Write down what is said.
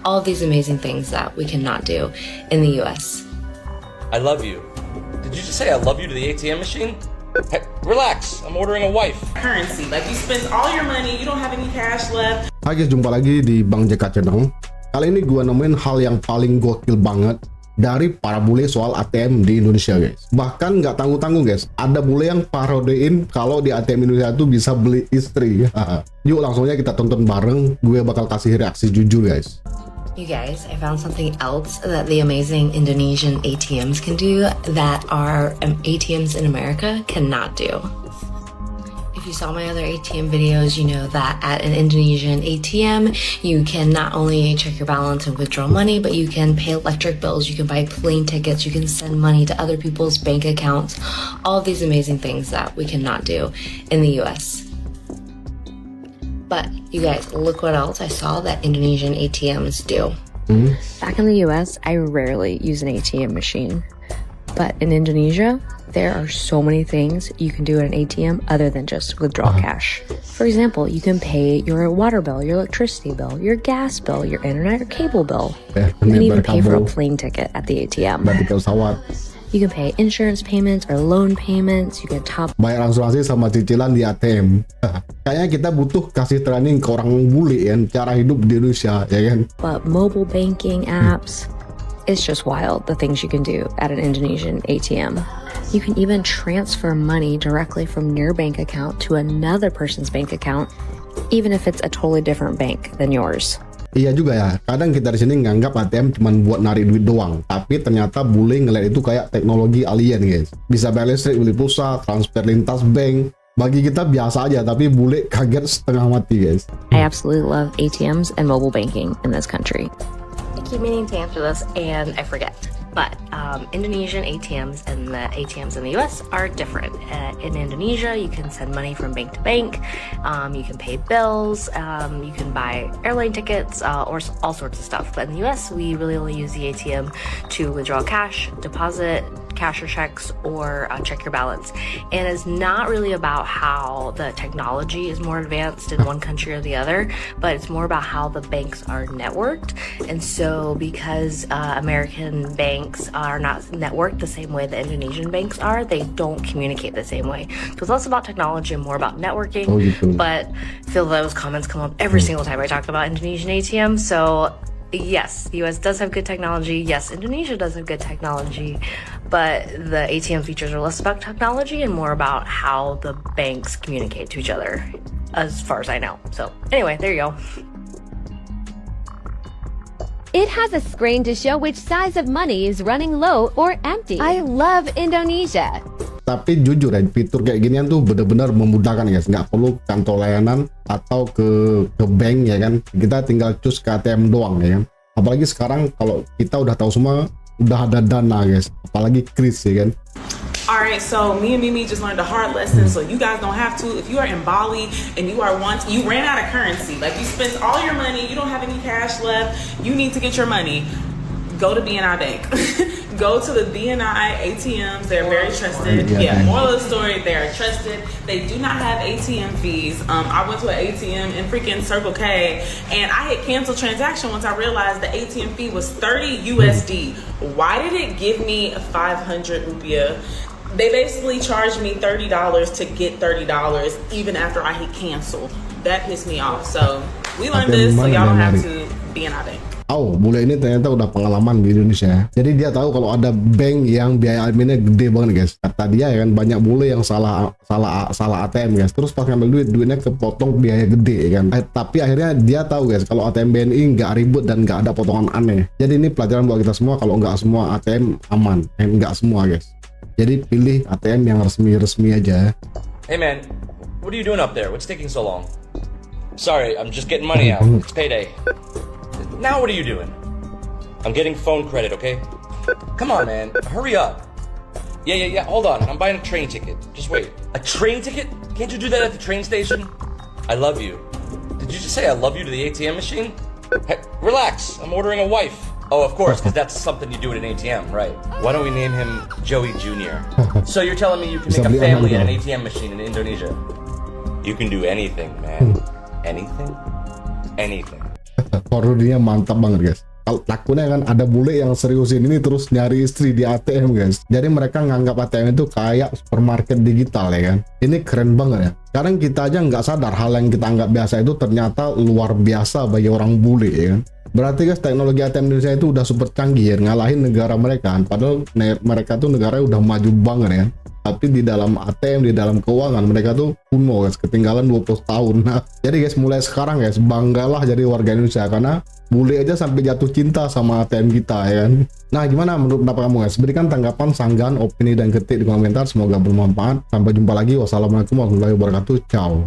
all of these amazing things that we cannot do in the US. I love you. Did you just say I love you to the ATM machine? Hey, relax, I'm ordering a wife. Currency, like you spend all your money, you don't have any cash left. Hai guys, jumpa lagi di Bang JK Channel. Kali ini gue nemuin hal yang paling gokil banget dari para bule soal ATM di Indonesia guys. Bahkan nggak tanggung-tanggung guys, ada bule yang parodein kalau di ATM Indonesia tuh bisa beli istri. Yuk langsung aja kita tonton bareng, gue bakal kasih reaksi jujur guys. You guys, I found something else that the amazing Indonesian ATMs can do that our ATMs in America cannot do. If you saw my other ATM videos, you know that at an Indonesian ATM, you can not only check your balance and withdraw money, but you can pay electric bills, you can buy plane tickets, you can send money to other people's bank accounts, all of these amazing things that we cannot do in the US. But you guys, look what else I saw that Indonesian ATMs do. Back in the US, I rarely use an ATM machine. But in Indonesia, there are so many things you can do at an ATM other than just withdraw cash. For example, you can pay your water bill, your electricity bill, your gas bill, your internet or cable bill. You can even pay for a plane ticket at the ATM. You can pay insurance payments or loan payments. You can top bayar asuransi sama cicilan di ATM. Kayaknya kita butuh kasih training ke orang bule ya, cara hidup di Indonesia ya kan. But mobile banking apps, it's just wild the things you can do at an Indonesian ATM. You can even transfer money directly from your bank account to another person's bank account, even if it's a totally different bank than yours. Iya juga ya, kadang kita di sini nganggap ATM cuma buat narik duit doang, tapi ternyata bule ngeliat itu kayak teknologi alien guys. Bisa bayar listrik, beli pulsa, transfer lintas bank. Bagi kita biasa aja, tapi bule kaget setengah mati guys. I absolutely love ATMs and mobile banking in this country. I keep meaning to answer this and I forget. But Indonesian ATMs and the ATMs in the US are different. In Indonesia, you can send money from bank to bank, you can pay bills, you can buy airline tickets, or all sorts of stuff. But in the US, we really only use the ATM to withdraw cash, deposit cash or checks, or check your balance. And it's not really about how the technology is more advanced in one country or the other, but it's more about how the banks are networked. And so because American banks are not networked the same way the Indonesian banks are, they don't communicate the same way. So it's less about technology and more about networking. But I feel those comments come up every single time I talk about Indonesian ATM. So yes, the US does have good technology. Yes, Indonesia does have good technology. But the ATM features are less about technology and more about how the banks communicate to each other, as far as I know. So anyway, there you go. It has a screen to show which size of money is running low or empty. I love Indonesia. Tapi jujur ya, fitur kayak ginian tuh bener-bener memudahkan guys. Nggak perlu kantor layanan atau ke bank ya kan. Kita tinggal choose ke ATM doang ya kan. Apalagi sekarang kalau kita udah tahu semua, udah ada Dana guys. Apalagi Kris ya kan. Alright, so me and Mimi just learned a hard lesson, so you guys don't have to. If you are in Bali and you ran out of currency, like you spent all your money, you don't have any cash left, you need to get your money, go to BNI Bank. Go to the BNI ATMs, they're very trusted. Moral of the story, they are trusted. They do not have ATM fees. I went to an ATM in freaking Circle K and I hit cancel transaction once I realized the ATM fee was 30 USD. Why did it give me 500 rupiah? They basically charged me $30 to get $30 even after I hit cancel. That pissed me off. So we learned this, so y'all don't have to be in our bank. Bule ini ternyata udah pengalaman di Indonesia. Jadi dia tahu kalau ada bank yang biaya adminnya gede banget guys. Kata dia ya kan, banyak bule yang salah ATM guys. Terus pas ngambil duitnya kepotong biaya gede ya kan. Tapi akhirnya dia tahu guys kalau ATM BNI nggak ribet dan nggak ada potongan aneh. Jadi ini pelajaran buat kita semua, kalau nggak semua ATM aman. Nggak semua guys. Jadi pilih ATM yang resmi aja. Hey man, what are you doing up there? What's taking so long? Sorry, I'm just getting money out. It's payday. Now what are you doing? I'm getting phone credit, okay? Come on, man. Hurry up. Yeah. Hold on. I'm buying a train ticket. Just wait. A train ticket? Can't you do that at the train station? I love you. Did you just say I love you to the ATM machine? Hey, relax. I'm ordering a wife. Oh, of course, because that's something you do at an ATM, right? Why don't we name him Joey Jr.? So you're telling me you can make a family at an ATM machine in Indonesia? You can do anything, man. Anything? Anything. Parodinya mantap banget guys. Takutnya kan ada bule yang seriusin ini terus nyari istri di ATM guys. Jadi mereka nganggap ATM itu kayak supermarket digital ya kan. Ini keren banget ya. Sekarang kita aja nggak sadar hal yang kita anggap biasa itu ternyata luar biasa bagi orang bule ya kan. Berarti guys teknologi ATM Indonesia itu udah super canggih ya, ngalahin negara mereka kan. Padahal mereka tuh negaranya udah maju banget ya. Tapi di dalam ATM, di dalam keuangan mereka tuh kuno guys, ketinggalan 20 tahun. Nah, jadi guys mulai sekarang guys banggalah jadi warga Indonesia karena bule aja sampai jatuh cinta sama ATM kita ya kan. Nah gimana menurut pendapat kamu guys? Berikan tanggapan, sanggahan, opini dan ketik di komentar. Semoga bermanfaat. Sampai jumpa lagi. Wassalamualaikum warahmatullahi wabarakatuh. Ciao.